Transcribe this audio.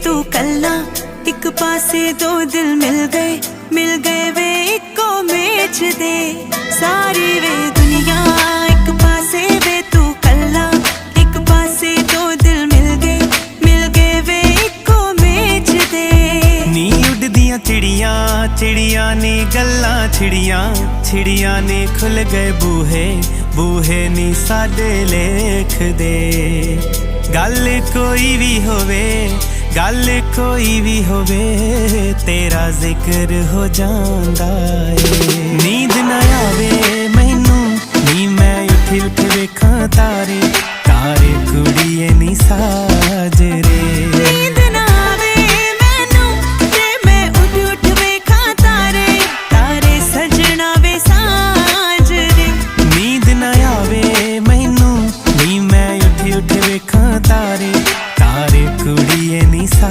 तू कल्ला, एक पासे दो दिल मिल गए वे इको मेच दे। सारी वे दुनिया एक पासे वे तू कल्ला, एक पासे दो दिल मिल गए वे इको मेच दे। नी उड़दियां चिड़ियां चिड़ियां ने गल्लां चिड़ियां ने खुल गए बूहे नी साडे लेख दे। गल कोई भी होवे तेरा जिक्र हो जांदा ए। नींद ना आवे मैनू नी मैं उठ वेखां तारे कुड़िए नी साजरे। नींद ना आवे मैनू ते मैं उठ वेखां तारे सजना वे साजरे। नींद ना आवे मैनू नी मैं उठ वेखां तारे कुड़िए नी सा